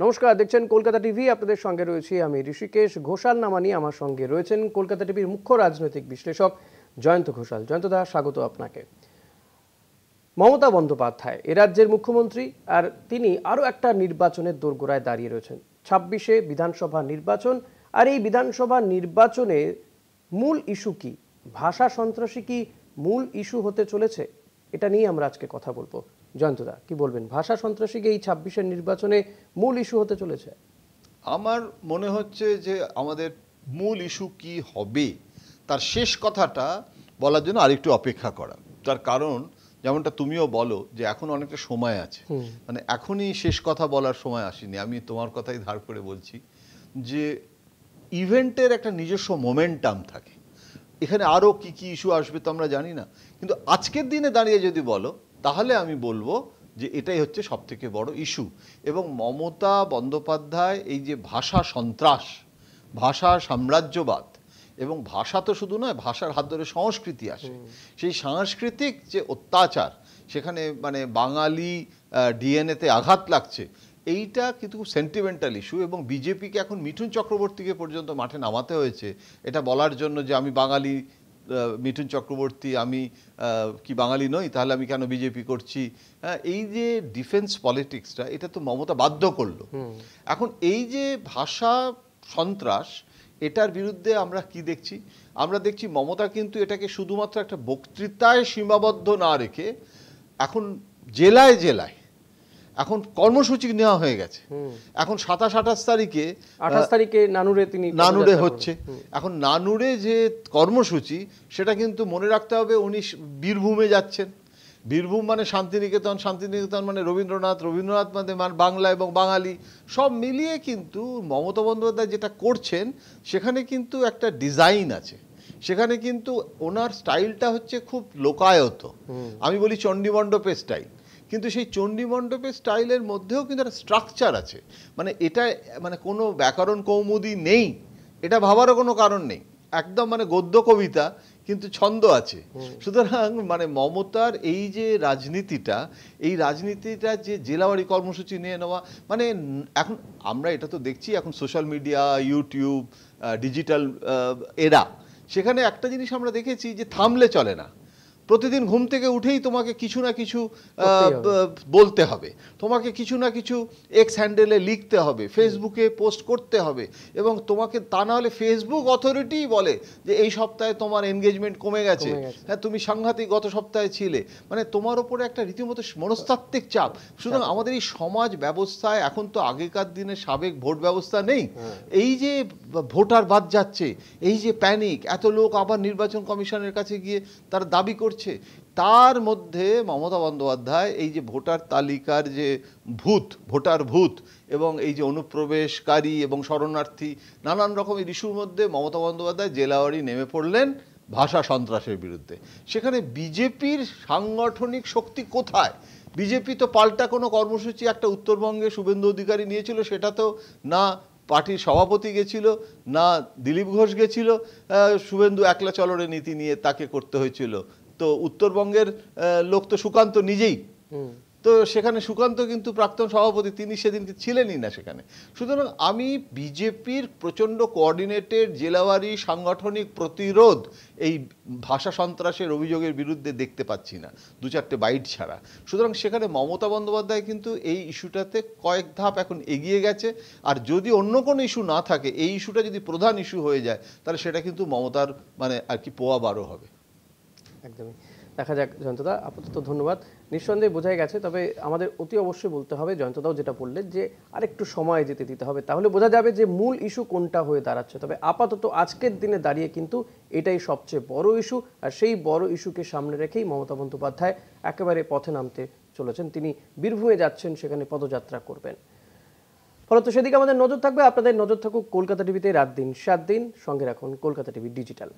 নমস্কার, দেখছেন কলকাতা টিভি। আপনাদের সঙ্গে রয়েছি আমি ঋষিকেশ ঘোষাল নামানি। আমার সঙ্গে রয়েছেন কলকাতা টিভির মুখ্য রাজনৈতিক বিশ্লেষক জয়ন্ত ঘোষাল। জয়ন্ত দা, স্বাগত আপনাকে। মমতা বন্দ্যোপাধ্যায় এ রাজ্যের মুখ্যমন্ত্রী, আর তিনি আরও একটা নির্বাচনের দোরগোড়ায় দাঁড়িয়ে রয়েছেন। 26শে বিধানসভা নির্বাচন, আর এই বিধানসভা নির্বাচনে মূল ইস্যু কি? ভাষা সন্ত্রাসী কি মূল ইস্যু হতে চলেছে? এটা নিয়ে আমরা আজকে কথা বলবো। জয়ন্তদা, কি বলবেন? ভাষা সন্ত্রাসীকে এই 26-এর নির্বাচনে মূল ইস্যু হতে চলেছে? আমার মনে হচ্ছে যে আমাদের মূল ইস্যু কি হবে তার শেষ কথাটা বলার জন্য আরেকটু অপেক্ষা করা। তার কারণ যেমনটা তুমিও বলো যে এখন অনেকটা সময় আছে, মানে এখনই শেষ কথা বলার সময় আসেনি। আমি তোমার কথাই ধার করে বলছি যে ইভেন্টের একটা নিজস্ব মোমেন্টাম থাকে। এখানে আরও কি কি ইস্যু আসবে তো আমরা জানি না, কিন্তু আজকের দিনে দাঁড়িয়ে যদি বলো তাহলে আমি বলবো যে এটাই হচ্ছে সবথেকে বড় ইস্যু। এবং মমতা বন্দ্যোপাধ্যায় এই যে ভাষা সন্ত্রাস, ভাষা সাম্রাজ্যবাদ, এবং ভাষা তো শুধু নয়, ভাষার হাত ধরে সংস্কৃতি আসে, সেই সাংস্কৃতিক যে অত্যাচার, সেখানে মানে বাঙালি ডিএনএতে আঘাত লাগছে, এইটা কিন্তু খুব সেন্টিমেন্টাল ইস্যু। এবং বিজেপিকে এখন মিঠুন চক্রবর্তীকে পর্যন্ত মাঠে নামাতে হয়েছে এটা বলার জন্য যে আমি বাঙালি, মিঠুন চক্রবর্তী, আমি কি বাঙালি নই, তাহলে আমি কেন বিজেপি করছি? হ্যাঁ, এই যে ডিফেন্স পলিটিক্সটা, এটা তো মমতা বাধ্য করলো। এখন এই যে ভাষা সন্ত্রাস, এটার বিরুদ্ধে আমরা কি দেখছি? আমরা দেখছি মমতা কিন্তু এটাকে শুধুমাত্র একটা বক্তৃতায় সীমাবদ্ধ না রেখে এখন জেলায় জেলায় এখন কর্মসূচি নেওয়া হয়ে গেছে। এখন 27-28 তারিখে, 28 তারিখে নানুরে হচ্ছে। এখন নানুরে যে কর্মসূচি, সেটা কিন্তু মনে রাখতে হবে উনি বীরভূমে যাচ্ছেন। বীরভূম মানে শান্তিনিকেতন, শান্তিনিকেতন মানে রবীন্দ্রনাথ, রবীন্দ্রনাথ মানে বাংলা এবং বাঙালি, সব মিলিয়ে কিন্তু মমতা বন্দ্যোপাধ্যায় যেটা করছেন সেখানে কিন্তু একটা ডিজাইন আছে। সেখানে কিন্তু ওনার স্টাইলটা হচ্ছে খুব লোকায়ত, আমি বলি চণ্ডীমণ্ডপের স্টাইল। কিন্তু সেই চণ্ডীমণ্ডপের স্টাইলের মধ্যেও কিন্তু একটা স্ট্রাকচার আছে। মানে এটা মানে কোনো ব্যাকরণ কৌমুদি নেই, এটা ভাবারও কোনো কারণ নেই। একদম মানে গদ্য কবিতা, কিন্তু ছন্দ আছে। সুতরাং মানে মমতার এই যে রাজনীতিটা, এই রাজনীতিটা যে জেলাবাড়ি কর্মসূচি নিয়ে নেওয়া, মানে এখন আমরা এটা তো দেখছি, এখন সোশ্যাল মিডিয়া, ইউটিউব, ডিজিটাল এরা, সেখানে একটা জিনিস আমরা দেখেছি যে থামলে চলে না। প্রতিদিন ঘুম থেকে উঠেই তোমাকে কিছু না কিছু বলতে হবে, তোমাকে কিছু না কিছু এক্স হ্যান্ডেলে লিখতে হবে, ফেসবুকে পোস্ট করতে হবে, এবং তোমাকে তা না হলে ফেসবুক অথরিটি বলে যে এই সপ্তাহে তোমার এনগেজমেন্ট কমে গেছে, হ্যাঁ তুমি সাংঘাতিক গত সপ্তাহে ছিলে। মানে তোমার ওপরে একটা রীতিমতো মনস্তাত্ত্বিক চাপ। সুতরাং আমাদের এই সমাজ ব্যবস্থায় এখন তো আগেকার দিনের সাবেক ভোট ব্যবস্থা নেই। এই যে ভোটার বাদ যাচ্ছে, এই যে প্যানিক, এত লোক আবার নির্বাচন কমিশনের কাছে গিয়ে তারা দাবি করছে, তার মধ্যে মমতা বন্দ্যোপাধ্যায় এই যে ভোটার তালিকার যে ভোটার ভূত, এবং এই যে অনুপ্রবেশকারী এবং শরণার্থী, নানান রকমের ইস্যুর মধ্যে মমতা বন্দ্যোপাধ্যায় জেলাওয়ারি নেমে পড়লেন ভাষা সন্ত্রাসের বিরুদ্ধে। সেখানে বিজেপির সাংগঠনিক শক্তি কোথায়? বিজেপি তো পাল্টা কোনো কর্মসূচি একটা উত্তরবঙ্গে শুভেন্দু অধিকারী নিয়েছিল, সেটা তো না পার্টির সভাপতি গেছিল, না দিলীপ ঘোষ গেছিল, শুভেন্দু একলা চলরে নীতি নিয়ে তাকে করতে হয়েছিল। তো উত্তরবঙ্গের লোক তো সুকান্ত নিজেই, তো সেখানে সুকান্ত কিন্তু প্রাক্তন সভাপতি, তিনি সেদিনকে ছিলেনই না সেখানে। সুতরাং আমি বিজেপির প্রচণ্ড কোঅর্ডিনেটেড জেলাওয়ারি সাংগঠনিক প্রতিরোধ এই ভাষা সন্ত্রাসের অভিযোগের বিরুদ্ধে দেখতে পাচ্ছি না, দু চারটে বাইট ছাড়া। সুতরাং সেখানে মমতা বন্দ্যোপাধ্যায় কিন্তু এই ইস্যুটাতে কয়েক ধাপ এখন এগিয়ে গেছে। আর যদি অন্য কোনো ইস্যু না থাকে, এই ইস্যুটা যদি প্রধান ইস্যু হয়ে যায়, তাহলে সেটা কিন্তু মমতার মানে আর কি পোয়া 12 হবে। একদমই। দেখা যাক জয়ন্তদা, আপাতত ধন্যবাদ। নিঃসন্দেহে বোঝাই গেছে, তবে আমাদের অতি অবশ্যই বলতে হবে, জয়ন্তদাও যেটা বললেন যে আরেকটু সময় যেতে দিতে হবে, তাহলে বোঝা যাবে যে মূল ইস্যু কোনটা হয়ে দাঁড়াচ্ছে। তবে আপাতত আজকের দিনে দাঁড়িয়ে কিন্তু এটাই সবচেয়ে বড় ইস্যু, আর সেই বড় ইস্যুকে সামনে রেখেই মমতা বন্দ্যোপাধ্যায় একেবারে পথে নামতে চলেছেন। তিনি বীরভূমে যাচ্ছেন, সেখানে পদযাত্রা করবেন। ফলত সেদিকে আমাদের নজর থাকবে। আপনাদের নজর থাকুক কলকাতা টিভিতে রাত দিন 7 দিন। সঙ্গে রাখুন কলকাতা টিভি ডিজিটাল।